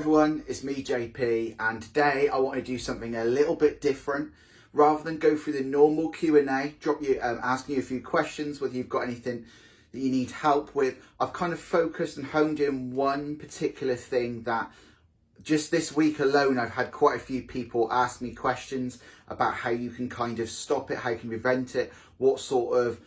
Everyone, it's me JP, and today I want to do something a little bit different. Rather than go through the normal Q&A, asking you a few questions, whether you've got anything that you need help with, I've kind of focused and honed in one particular thing that just this week alone I've had quite a few people ask me questions about how you can kind of stop it, how you can prevent it, what sort of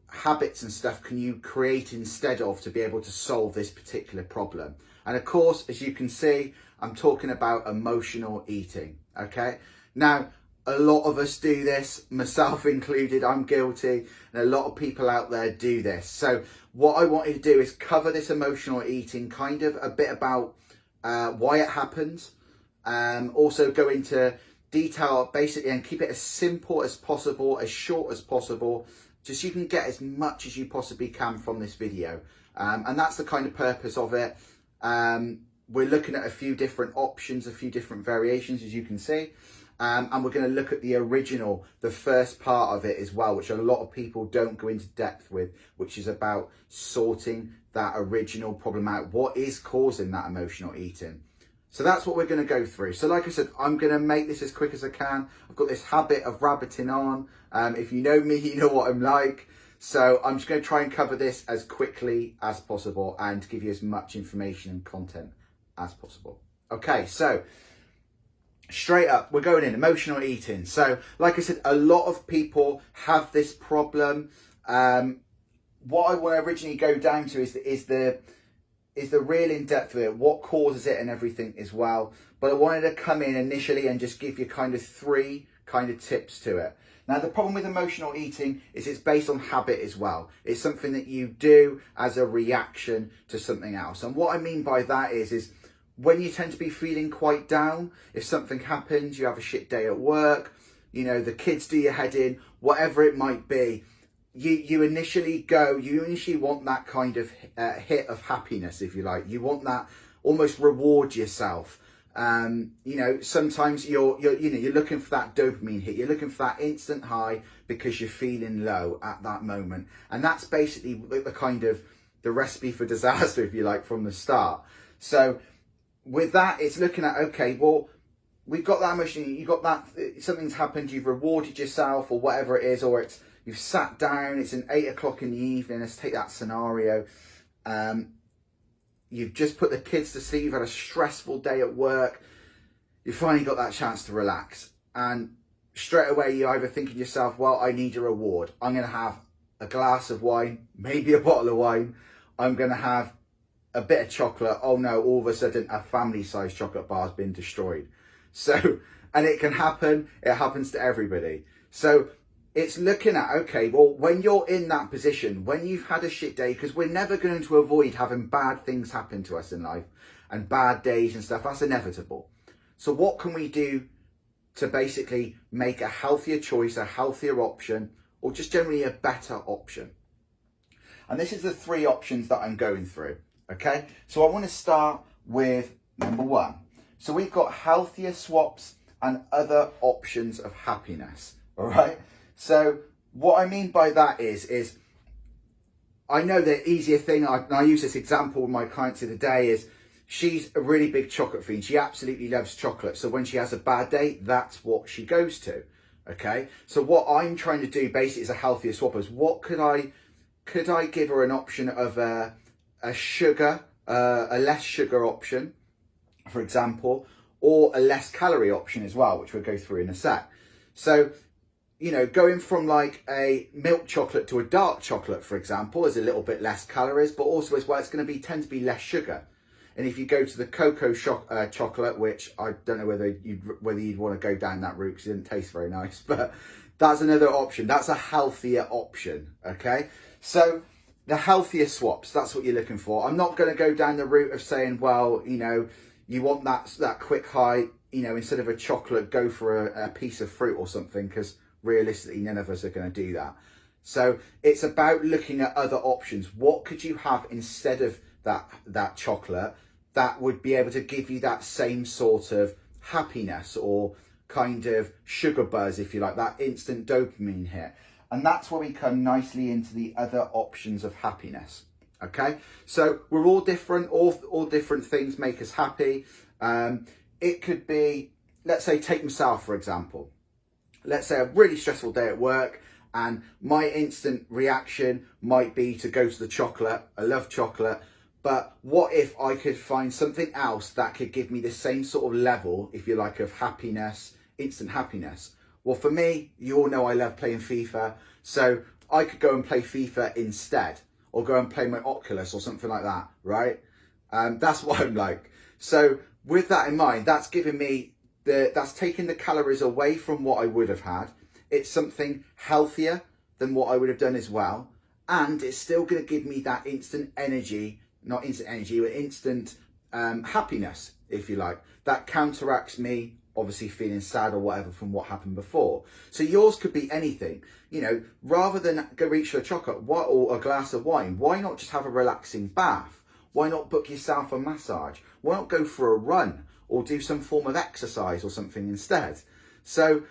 habits and stuff can you create instead of to be able to solve this particular problem. And of course, as you can see, I'm talking about emotional eating. Okay, now a lot of us do this, myself included. I'm guilty, and a lot of people out there do this. So what I wanted to do is cover this emotional eating, kind of a bit about why it happens, also go into detail basically, and keep it as simple as possible, as short as possible, just so you can get as much as you possibly can from this video. And that's the kind of purpose of it. We're looking at a few different options, a few different variations, as you can see. And we're going to look at the original, the first part of it as well, which a lot of people don't go into depth with, which is about sorting that original problem out. What is causing that emotional eating? So that's what we're going to go through. So like I said, I'm going to make this as quick as I can. I've got this habit of rabbiting on. If you know me, you know what I'm like. So I'm just going to try and cover this as quickly as possible and give you as much information and content as possible. Okay, so straight up, we're going in emotional eating. So like I said, a lot of people have this problem. What I want to originally go down to is the real in-depth of it, what causes it and everything as well. But I wanted to come in initially and just give you kind of three kind of tips to it. Now, the problem with emotional eating is it's based on habit as well. It's something that you do as a reaction to something else. And what I mean by that is when you tend to be feeling quite down, if something happens, you have a shit day at work, you know, the kids do your head in, whatever it might be, you initially want that kind of hit of happiness, if you like. You want that, almost reward yourself. You know, sometimes you're looking for that dopamine hit. You're looking for that instant high because you're feeling low at that moment. And that's basically the kind of the recipe for disaster, if you like, from the start. So with that, it's looking at, okay, well, we've got that emotion, you got that, something's happened, you've rewarded yourself or whatever it is, or you've sat down, it's 8 o'clock in the evening, let's take that scenario. You've just put the kids to sleep, you've had a stressful day at work, you finally got that chance to relax. And straight away, you're either thinking to yourself, well, I need a reward. I'm going to have a glass of wine, maybe a bottle of wine. I'm going to have a bit of chocolate. Oh no, all of a sudden, a family-sized chocolate bar has been destroyed. So, and it can happen. It happens to everybody. So it's looking at, okay, well, when you're in that position, when you've had a shit day, because we're never going to avoid having bad things happen to us in life and bad days and stuff, that's inevitable. So what can we do to basically make a healthier choice, a healthier option, or just generally a better option? And this is the three options that I'm going through, okay? So I want to start with number one. So we've got healthier swaps and other options of happiness, all right? So what I mean by that is I know the easier thing, I use this example with my clients the other day, is she's a really big chocolate fiend. She absolutely loves chocolate. So when she has a bad day, that's what she goes to, okay? So what I'm trying to do basically is a healthier swap. Is what could I give her an option of a less sugar option, for example, or a less calorie option as well, which we'll go through in a sec. So, you know, going from like a milk chocolate to a dark chocolate, for example, is a little bit less calories, but also as well, it's going to tend to be less sugar. And if you go to the cocoa chocolate, which I don't know whether you'd want to go down that route because it didn't taste very nice, but that's another option. That's a healthier option, okay? So the healthier swaps, that's what you're looking for. I'm not going to go down the route of saying, well, you know, you want that quick high, you know, instead of a chocolate, go for a piece of fruit or something, because realistically, none of us are going to do that. So it's about looking at other options. What could you have instead of that chocolate that would be able to give you that same sort of happiness or kind of sugar buzz, if you like, that instant dopamine hit? And that's where we come nicely into the other options of happiness. Okay, so we're all different, all different things make us happy. It could be, let's say, take myself for example. Let's say a really stressful day at work, and my instant reaction might be to go to the chocolate. I love chocolate, but what if I could find something else that could give me the same sort of level, if you like, of happiness, instant happiness? Well, for me, you all know I love playing FIFA, so I could go and play FIFA instead, or go and play my Oculus or something like that, right? That's what I'm like. So with that in mind, that's giving me that's taking the calories away from what I would have had. It's something healthier than what I would have done as well. And it's still going to give me that instant energy, not instant energy, but instant happiness, if you like. That counteracts me obviously feeling sad or whatever from what happened before. So yours could be anything, you know, rather than go reach for a chocolate or a glass of wine, why not just have a relaxing bath? Why not book yourself a massage? Why not go for a run or do some form of exercise or something instead? So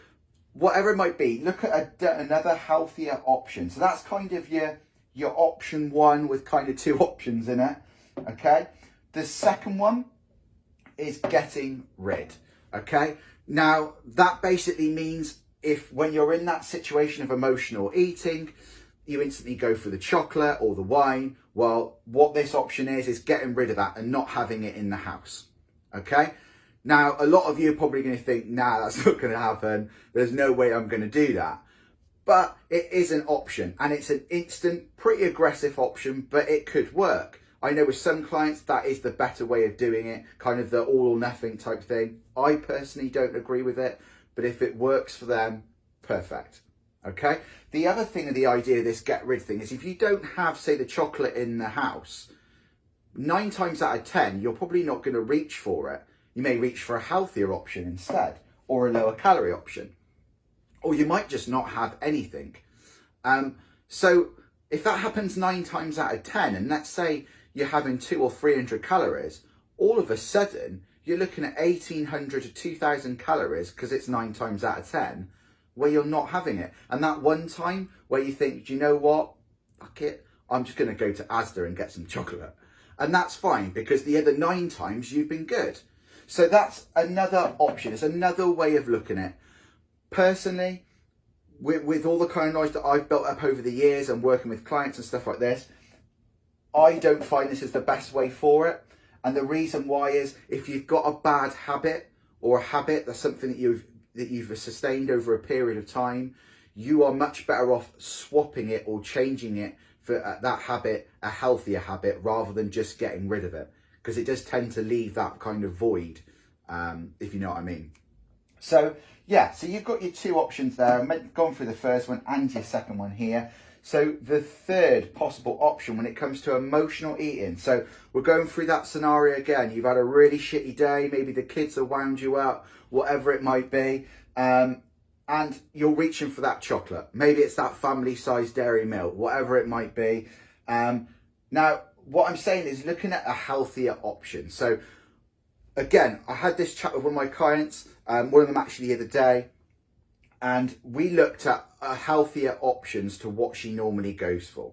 whatever it might be, look at another healthier option. So that's kind of your option one with kind of two options in it, okay? The second one is getting rid. Okay, now that basically means if when you're in that situation of emotional eating, you instantly go for the chocolate or the wine. Well, what this option is getting rid of that and not having it in the house. Okay, now a lot of you are probably going to think, nah, that's not going to happen. There's no way I'm going to do that. But it is an option, and it's an instant, pretty aggressive option, but it could work. I know with some clients that is the better way of doing it, kind of the all or nothing type thing. I personally don't agree with it, but if it works for them, perfect. Okay. The other thing of the idea of this get rid thing is if you don't have, say, the chocolate in the house, 9 times out of 10, you're probably not going to reach for it. You may reach for a healthier option instead, or a lower calorie option, or you might just not have anything. So if that happens 9 times out of 10, and let's say you're having 200 or 300 calories, all of a sudden you're looking at 1,800 to 2,000 calories because it's 9 times out of 10 where you're not having it. And that one time where you think, do you know what? Fuck it. I'm just going to go to Asda and get some chocolate. And that's fine because the other 9 times you've been good. So that's another option. It's another way of looking at it. Personally, with all the kind of knowledge that I've built up over the years and working with clients and stuff like this, I don't find this is the best way for it. And the reason why is if you've got a bad habit or a habit that's something that you've sustained over a period of time, you are much better off swapping it or changing it for that habit, a healthier habit, rather than just getting rid of it. Because it does tend to leave that kind of void, if you know what I mean. So yeah, so you've got your 2 options there. I've gone through the first one and your second one here. So the third possible option when it comes to emotional eating. So we're going through that scenario again. You've had a really shitty day. Maybe the kids have wound you up, whatever it might be. And you're reaching for that chocolate. Maybe it's that family-sized dairy milk, whatever it might be. Now, what I'm saying is looking at a healthier option. So again, I had this chat with one of my clients, one of them actually the other day, and we looked at healthier options to what she normally goes for.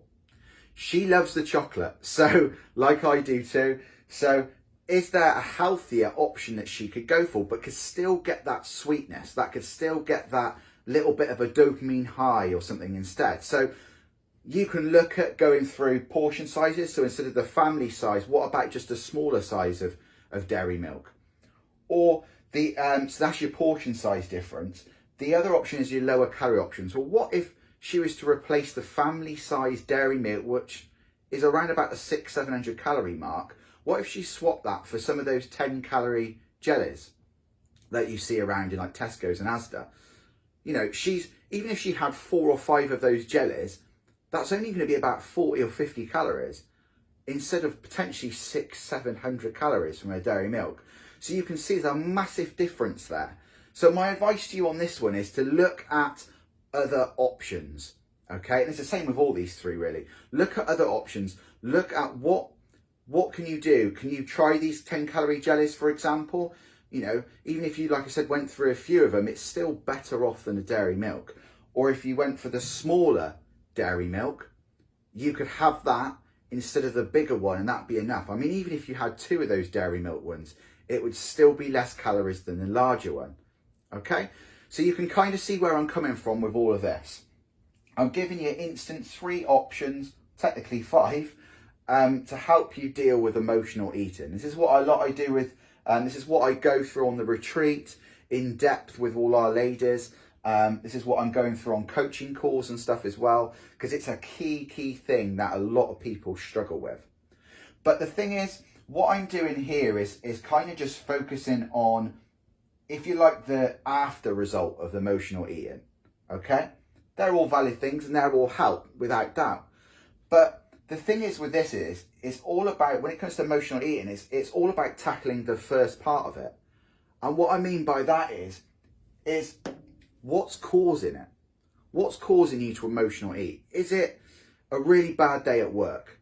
She loves the chocolate, so like I do too. So is there a healthier option that she could go for, but could still get that sweetness, that could still get that little bit of a dopamine high or something instead? So you can look at going through portion sizes. So instead of the family size, what about just a smaller size of dairy milk? Or the so that's your portion size difference. The other option is your lower calorie option. So what if she was to replace the family size dairy milk, which is around about the 600-700 calorie mark? What if she swapped that for some of those 10 calorie jellies that you see around in like Tesco's and Asda? You know, even if she had 4 or 5 of those jellies, that's only going to be about 40 or 50 calories instead of potentially 600-700 calories from her dairy milk. So you can see there's a massive difference there. So my advice to you on this one is to look at other options, okay? And it's the same with all these 3 really. Look at other options. Look at what can you do? Can you try these 10 calorie jellies, for example? You know, even if you, like I said, went through a few of them, it's still better off than a dairy milk. Or if you went for the smaller dairy milk, you could have that instead of the bigger one, and that'd be enough. I mean, even if you had 2 of those dairy milk ones, it would still be less calories than the larger one. Okay, so you can kind of see where I'm coming from with all of this. I'm giving you instant 3 options, technically 5, to help you deal with emotional eating. This is what I do with, this is what I go through on the retreat in depth with all our ladies. This is what I'm going through on coaching calls and stuff as well, because it's a key thing that a lot of people struggle with. But the thing is, what I'm doing here is kind of just focusing on, if you like, the after result of emotional eating. Okay, they're all valid things and they're all help without doubt. But the thing is with this is, it's all about, when it comes to emotional eating, it's all about tackling the first part of it. And what I mean by that is what's causing it? What's causing you to emotional eat? Is it a really bad day at work?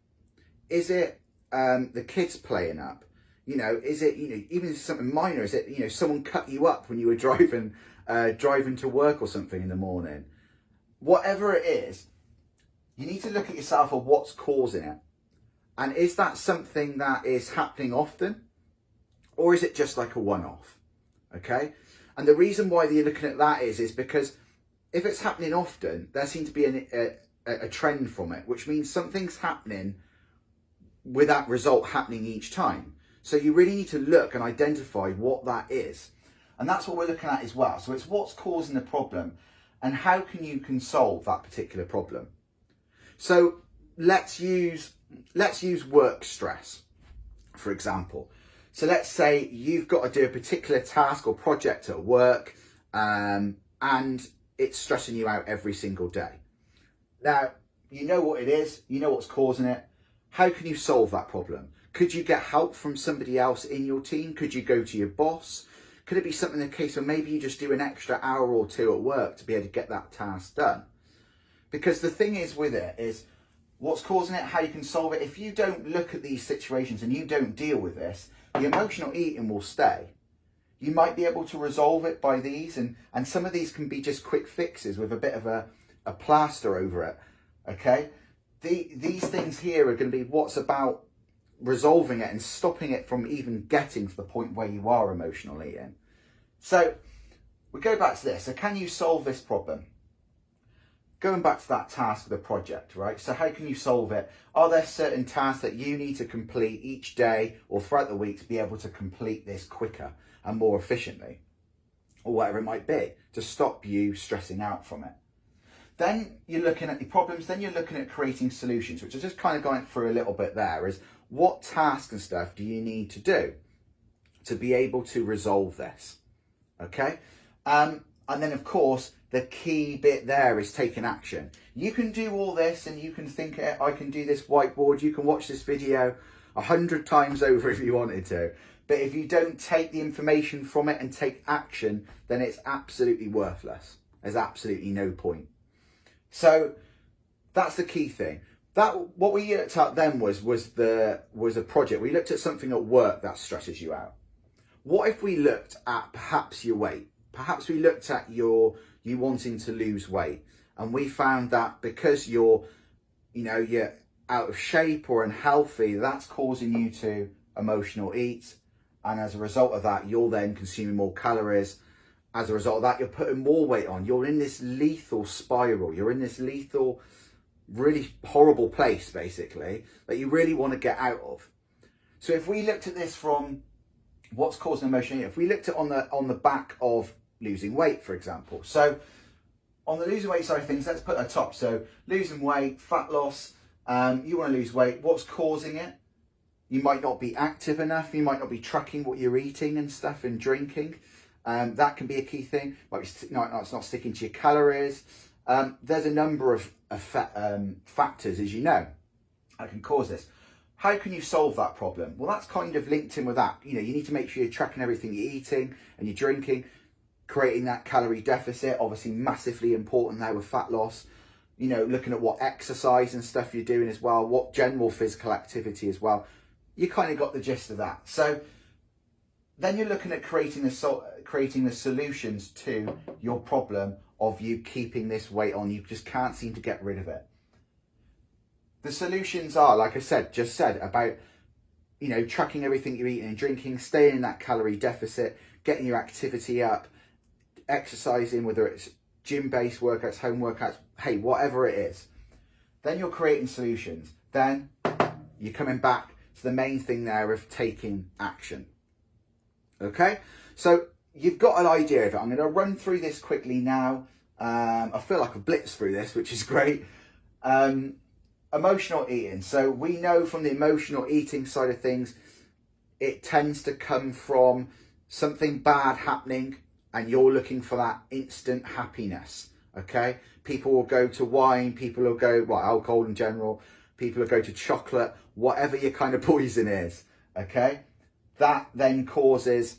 Is it the kids playing up? You know, is it, you know, even something minor? Is it, you know, someone cut you up when you were driving to work or something in the morning? Whatever it is, you need to look at yourself of what's causing it. And is that something that is happening often? Or is it just like a one-off? Okay? And the reason why you're looking at that is because if it's happening often, there seems to be a trend from it, which means something's happening with that result happening each time. So you really need to look and identify what that is. And that's what we're looking at as well. So it's what's causing the problem and how can solve that particular problem. So let's use work stress, for example. So let's say you've got to do a particular task or project at work, and it's stressing you out every single day. Now, you know what it is, you know what's causing it. How can you solve that problem? Could you get help from somebody else in your team? Could you go to your boss? Could it be something the case where maybe you just do an extra hour or 2 at work to be able to get that task done? Because the thing is with it is, what's causing it, how you can solve it. If you don't look at these situations and you don't deal with this, the emotional eating will stay. You might be able to resolve it by these, and some of these can be just quick fixes with a bit of a plaster over it, okay? These things here are going to be what's about resolving it and stopping it from even getting to the point where you are emotional eating. So we go back to this. So can you solve this problem? Going back to that task of the project, right? So how can you solve it? Are there certain tasks that you need to complete each day or throughout the week to be able to complete this quicker and more efficiently? Or whatever it might be, to stop you stressing out from it. Then you're looking at the problems, then you're looking at creating solutions, which I just kind of going through a little bit there, is what tasks and stuff do you need to do to be able to resolve this? Okay? And then of course, the key bit there is taking action. You can do all this and you can think, I can do this whiteboard, you can watch this video 100 times over if you wanted to. But if you don't take the information from it and take action, then it's absolutely worthless. There's absolutely no point. So that's the key thing. That what we looked at then was a project. We looked at something at work that stresses you out. What if we looked at perhaps your weight? Perhaps we looked at you wanting to lose weight, and we found that because you're out of shape or unhealthy, that's causing you to emotional eat, and as a result of that, you're then consuming more calories. As a result of that, you're putting more weight on. You're in this lethal spiral. You're in this lethal, really horrible place, basically, that you really want to get out of. So if we looked at this from what's causing emotional eating, if we looked at on the back of losing weight, for example. So on the losing weight side of things, let's put a top. So losing weight, fat loss, you want to lose weight. What's causing it? You might not be active enough. You might not be tracking what you're eating and stuff and drinking. That can be a key thing. It's not sticking to your calories. There's a number of factors, as you know, that can cause this. How can you solve that problem? Well, that's kind of linked in with that. You need to make sure you're tracking everything you're eating and you're drinking, creating that calorie deficit, obviously massively important there with fat loss. Looking at what exercise and stuff you're doing as well, what general physical activity as well. You kind of got the gist of that. So then you're looking at creating the solutions to your problem of you keeping this weight on. You just can't seem to get rid of it. the solutions are, like I said, just said about, you know, tracking everything you're eating and drinking, staying in that calorie deficit, getting your activity up, exercising, whether it's gym-based workouts, home workouts, hey, whatever it is. Then you're creating solutions. Then you're coming back to the main thing there of taking action. Okay, so you've got an idea of it. I'm going to run through this quickly now. I feel like I've blitzed through this, which is great. Emotional eating. So we know from the emotional eating side of things, it tends to come from something bad happening and you're looking for that instant happiness. Okay, people will go to wine, people will go, well, alcohol in general, people will go to chocolate, whatever your kind of poison is. Okay, that then causes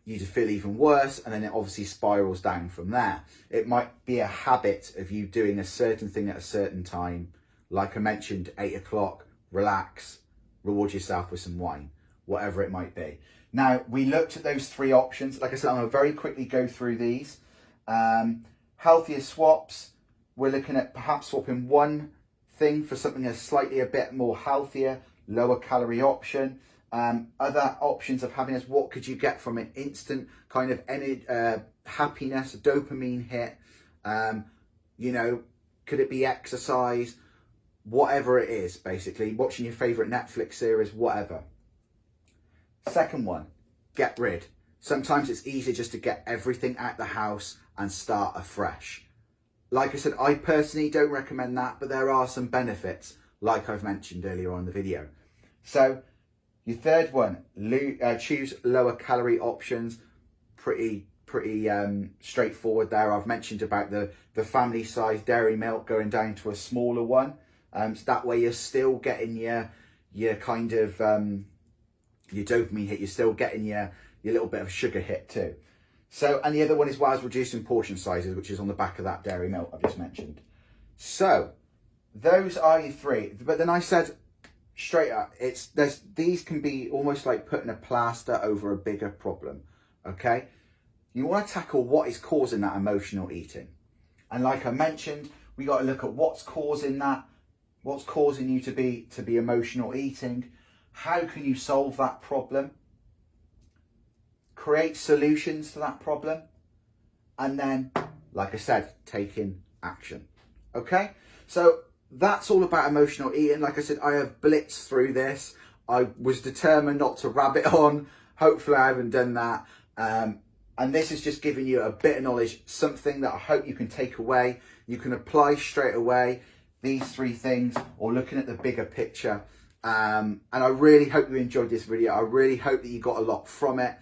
you to feel even worse, and then it obviously spirals down from there. It might be a habit of you doing a certain thing at a certain time, like I mentioned, 8 o'clock, relax, reward yourself with some wine, whatever it might be. Now, we looked at those 3 options. Like I said, I'm going to very quickly go through these. Healthier swaps, we're looking at perhaps swapping one thing for something that's slightly a bit more healthier, lower calorie option. Other options of happiness, what could you get from an instant kind of happiness, dopamine hit? You know, could it be exercise? Whatever it is, basically, watching your favourite Netflix series, whatever. Second one, get rid. Sometimes it's easier just to get everything out the house and start afresh. Like I said, I personally don't recommend that, but there are some benefits, like I've mentioned earlier on in the video. So, your third one, choose lower calorie options. Pretty straightforward there. I've mentioned about the family size dairy milk going down to a smaller one. So that way you're still getting your kind of your dopamine hit. You're still getting your little bit of sugar hit too. So, and the other one is reducing portion sizes, which is on the back of that dairy milk I've just mentioned. So those are your 3. But then I said, straight up, these can be almost like putting a plaster over a bigger problem. Okay, you want to tackle what is causing that emotional eating, and like I mentioned, we got to look at what's causing that, what's causing you to be emotional eating. How can you solve that problem? Create solutions to that problem, and then, like I said, taking action. Okay, so that's all about emotional eating. Like I said, I have blitzed through this. I was determined not to rabbit on. Hopefully I haven't done that. And this is just giving you a bit of knowledge, something that I hope you can take away. You can apply straight away these 3 things, or looking at the bigger picture. And I really hope you enjoyed this video. I really hope that you got a lot from it.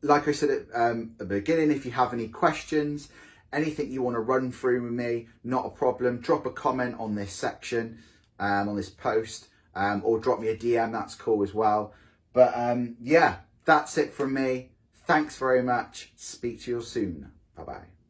Like I said at the beginning, if you have any questions, anything you want to run through with me, not a problem. Drop a comment on this section, on this post, or drop me a DM, that's cool as well. But yeah, that's it from me. Thanks very much. Speak to you soon. Bye-bye.